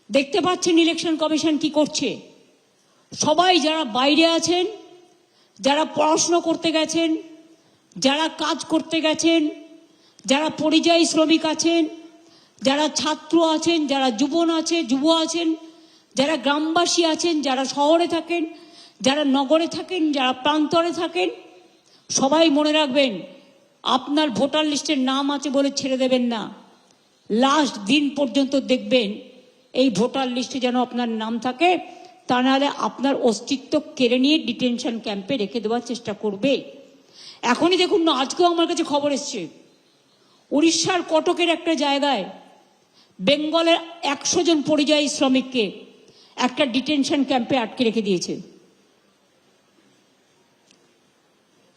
দেখতে পাচ্ছেন election commission কি করছে। সবাই যারা বাইরে আছেন, যারা পড়াশুনো করতে গেছেন, যারা কাজ করতে গেছেন, যারা পরিযায়ী শ্রমিক আছেন, যারা ছাত্র আছেন, যারা যুব আছেন, যারা গ্রামবাসী আছেন, যারা শহরে থাকেন, যারা নগরে থাকেন, যারা প্রান্তরে থাকেন, সবাই মনে রাখবেন আপনার ভোটার লিস্টের নাম আছে বলে ছেড়ে দেবেন না। লাস্ট দিন পর্যন্ত দেখবেন এই ভোটার লিস্টে যেন আপনার নাম থাকে, তা নাহলে আপনার অস্তিত্ব কেড়ে নিয়ে ডিটেনশন ক্যাম্পে রেখে দেওয়ার চেষ্টা করবে। এখনই দেখুন না, আজকেও আমার কাছে খবর এসছে উড়িষ্যার কটকের একটা জায়গায় বেঙ্গলের 100 জন পরিযায়ী শ্রমিককে একটা ডিটেনশন ক্যাম্পে আটকে রেখে দিয়েছে।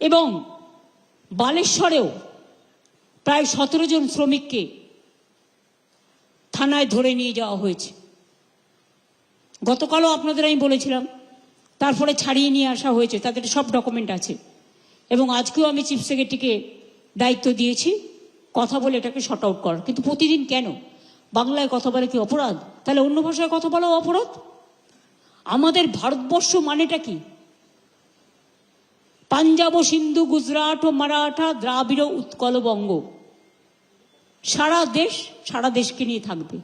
এবং বালেশ্বরেও প্রায় 17 জন শ্রমিককে থানায় ধরে নিয়ে যাওয়া হয়েছে। গতকালও আপনাদের আমি বলেছিলাম, তারপরে ছাড়িয়ে নিয়ে আসা হয়েছে, তাদের সব ডকুমেন্ট আছে। এবং আজকেও আমি চিফ সেক্রেটারিকে দায়িত্ব দিয়েছি কথা বলে এটাকে শর্ট আউট করার। কিন্তু প্রতিদিন কেন বাংলায় কথা বলে কি অপরাধ? তাহলে অন্য ভাষায় কথা বলাও অপরাধ? আমাদের ভারতবর্ষ মানেটা কি? পাঞ্জাব ও সিন্ধু, গুজরাট ও মারাঠা, দ্রাবিড়, উৎকল, বঙ্গ, সারা দেশকে নিয়ে থাকবে।